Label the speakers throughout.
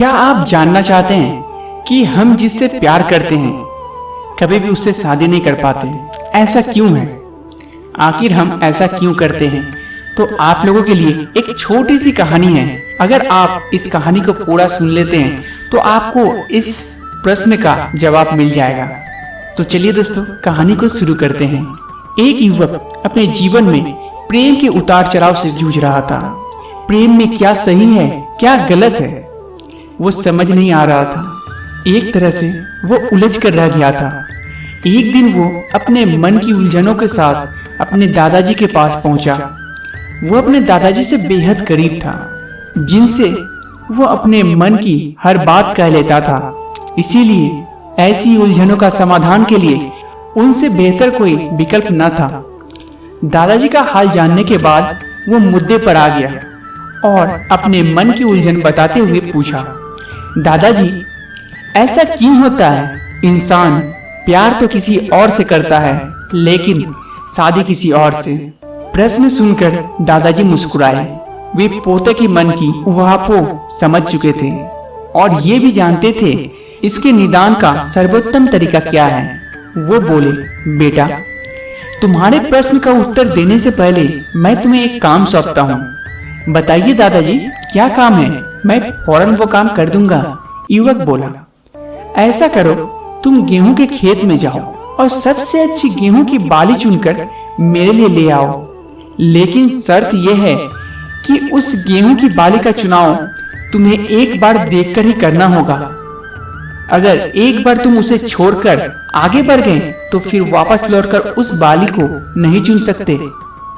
Speaker 1: क्या आप जानना चाहते हैं कि हम जिससे प्यार करते हैं कभी भी उससे शादी नहीं कर पाते? ऐसा क्यों है? आखिर हम ऐसा क्यों करते हैं? तो आप लोगों के लिए एक छोटी सी कहानी है। अगर आप इस कहानी को पूरा सुन लेते हैं तो आपको इस प्रश्न का जवाब मिल जाएगा। तो चलिए दोस्तों, कहानी को शुरू करते हैं। एक युवक अपने जीवन में प्रेम के उतार चढ़ाव से जूझ रहा था। प्रेम में क्या सही है, क्या गलत है, वो समझ नहीं आ रहा था। एक तरह से वो उलझ कर रह गया था। एक दिन वो अपने मन की उलझनों के साथ अपने दादाजी के पास पहुंचा। वो अपने दादाजी से बेहद करीब था, जिनसे वो अपने मन की हर बात कह लेता था। इसीलिए ऐसी उलझनों का समाधान के लिए उनसे बेहतर कोई विकल्प न था। दादाजी का हाल जानने के बाद वो मुद्दे पर आ गया और अपने मन की उलझन बताते हुए पूछा, दादाजी, ऐसा क्यों होता है? इंसान प्यार तो किसी और से करता है, लेकिन शादी किसी और से। प्रश्न सुनकर दादाजी मुस्कुराए। वे पोते के मन की उहापों समझ चुके थे और ये भी जानते थे इसके निदान का सर्वोत्तम तरीका क्या है। वो बोले, बेटा, तुम्हारे प्रश्न का उत्तर देने से पहले मैं तुम्हें एक काम सौंपता हूँ। बताइए दादाजी, क्या काम है? मैं फौरन वो काम कर दूंगा। युवक बोला, ऐसा करो, तुम गेहूं के खेत में जाओ और सबसे अच्छी गेहूं की बाली चुनकर मेरे लिए ले आओ। लेकिन शर्त यह है कि उस गेहूं की बाली का चुनाव तुम्हें एक बार देखकर ही करना होगा। अगर एक बार तुम उसे छोड़कर आगे बढ़ गए तो फिर वापस लौटकर उस बाली को नहीं चुन सकते।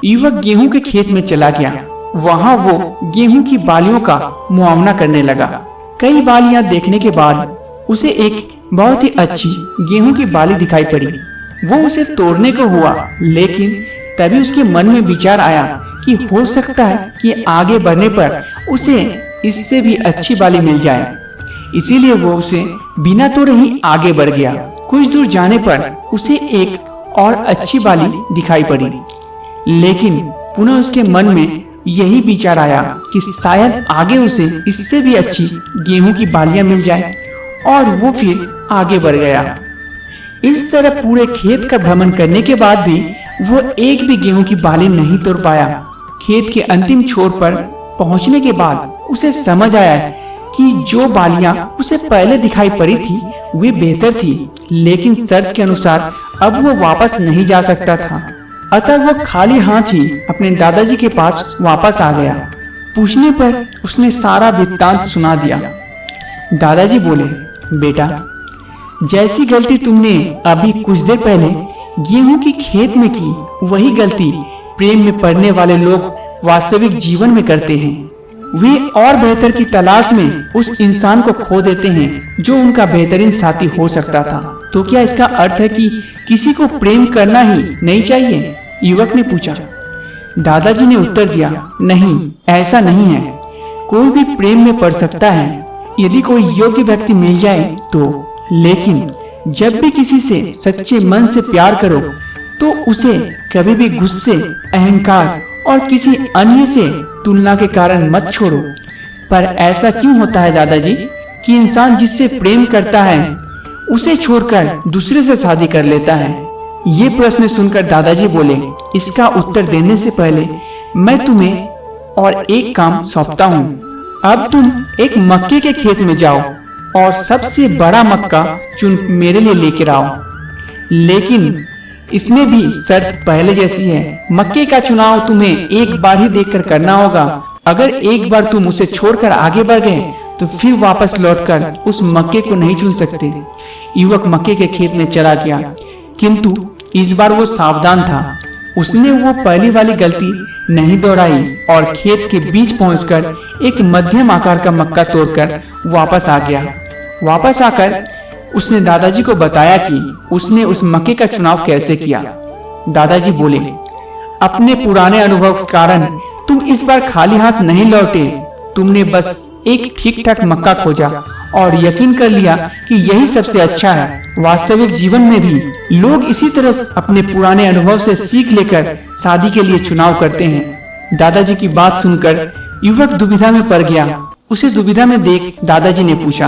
Speaker 1: युवक गेहूं के खेत में चला गया। वहाँ वो गेहूं की बालियों का मुआयना करने लगा। कई बालियां देखने के बाद उसे एक बहुत ही अच्छी गेहूं की बाली दिखाई पड़ी। वो उसे तोड़ने को हुआ, लेकिन तभी उसके मन में विचार आया कि हो सकता है कि आगे बढ़ने पर उसे इससे भी अच्छी बाली मिल जाए। इसीलिए वो उसे बिना तोड़े ही आगे बढ़ गया। कुछ दूर जाने पर उसे एक और अच्छी बाली दिखाई पड़ी, लेकिन पुनः उसके मन में यही विचार आया कि शायद आगे उसे इससे भी अच्छी गेहूं की बालियां मिल जाए, और वो फिर आगे बढ़ गया। इस तरह पूरे खेत का भ्रमण करने के बाद भी वो एक भी गेहूं की बाली नहीं तोड़ पाया। खेत के अंतिम छोर पर पहुंचने के बाद उसे समझ आया कि जो बालियां उसे पहले दिखाई पड़ी थी वे बेहतर थी, लेकिन शर्त के अनुसार अब वो वापस नहीं जा सकता था। अतः वो खाली हाथ ही अपने दादाजी के पास वापस आ गया। पूछने पर उसने सारा वृत्तांत सुना दिया। दादाजी बोले, बेटा, जैसी गलती तुमने अभी कुछ देर पहले गेहूं की खेत में की, वही गलती प्रेम में पड़ने वाले लोग वास्तविक जीवन में करते हैं। वे और बेहतर की तलाश में उस इंसान को खो देते हैं जो उनका बेहतरीन साथी हो सकता था। तो क्या इसका अर्थ है कि किसी को प्रेम करना ही नहीं चाहिए? युवक ने पूछा। दादाजी ने उत्तर दिया, नहीं, ऐसा नहीं है। कोई भी प्रेम में पड़ सकता है यदि कोई योग्य व्यक्ति मिल जाए तो। लेकिन जब भी किसी से सच्चे मन से प्यार करो तो उसे कभी भी गुस्से, अहंकार और किसी अन्य से तुलना के कारण मत छोड़ो। पर ऐसा क्यों होता है दादाजी कि इंसान जिससे प्रेम करता है उसे छोड़कर दूसरे से शादी कर लेता है? ये प्रश्न सुनकर दादाजी बोले, इसका उत्तर देने से पहले मैं तुम्हें और एक काम सौंपता हूँ। अब तुम एक मक्के के खेत में जाओ और सबसे बड़ा मक्का चुन मेरे लिए लेकर आओ। लेकिन इसमें भी शर्त पहले जैसी है। मक्के का चुनाव तुम्हें एक बार ही देखकर करना होगा। अगर एक बार तुम उसे छोड़कर आगे बढ़ गए तो फिर वापस लौटकर उस मक्के को नहीं चुन सकते। युवक मक्के के खेत में चला गया, किंतु इस बार वो सावधान था। उसने वो पहली वाली गलती नहीं दोहराई और खेत के बीच पहुंचकर एक मध्यम आकार का मक्का तोड़कर वापस आ गया। वापस आकर उसने दादाजी को बताया कि उसने उस मक्के का चुनाव कैसे किया। दादाजी बोले, अपने पुराने अनुभव के कारण तुम इस बार खाली हाथ नहीं लौटे। तुमने बस एक ठीक ठाक मक्का खोजा और यकीन कर लिया कि यही सबसे अच्छा है। वास्तविक जीवन में भी लोग इसी तरह अपने पुराने अनुभव से सीख लेकर शादी के लिए चुनाव करते हैं। दादाजी की बात सुनकर युवक दुविधा में पड़ गया। उसे दुविधा में देख दादाजी ने पूछा,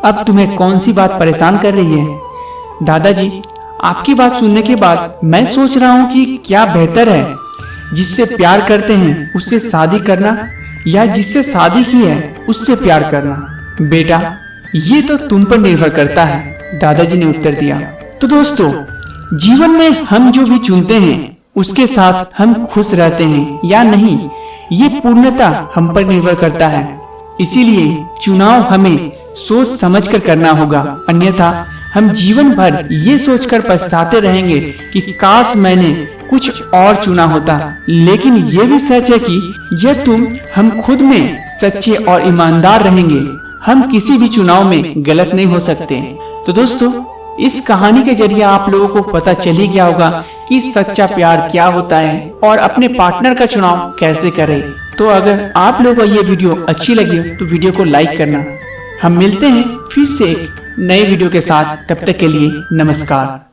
Speaker 1: अब तुम्हें कौन सी बात परेशान कर रही है? दादाजी, आपकी बात सुनने के बाद मैं सोच रहा हूँ कि क्या बेहतर है, जिससे प्यार करते हैं उससे शादी करना या जिससे शादी की है उससे प्यार करना। बेटा, ये तो तुम पर निर्भर करता है, दादाजी ने उत्तर दिया। तो दोस्तों, जीवन में हम जो भी चुनते हैं उसके साथ हम खुश रहते हैं या नहीं, ये पूर्णतः हम पर निर्भर करता है। इसीलिए चुनाव हमें सोच समझकर करना होगा, अन्यथा हम जीवन भर ये सोचकर पछताते रहेंगे कि काश मैंने कुछ और चुना होता। लेकिन ये भी सच है कि हम खुद में सच्चे और ईमानदार रहेंगे, हम किसी भी चुनाव में गलत नहीं हो सकते। तो दोस्तों, इस कहानी के जरिए आप लोगों को पता चल ही गया होगा कि सच्चा प्यार क्या होता है और अपने पार्टनर का चुनाव कैसे करें। तो अगर आप लोगों को ये वीडियो अच्छी लगी तो वीडियो को लाइक करना। हम मिलते हैं फिर से एक नए वीडियो के साथ, तब तक के लिए नमस्कार।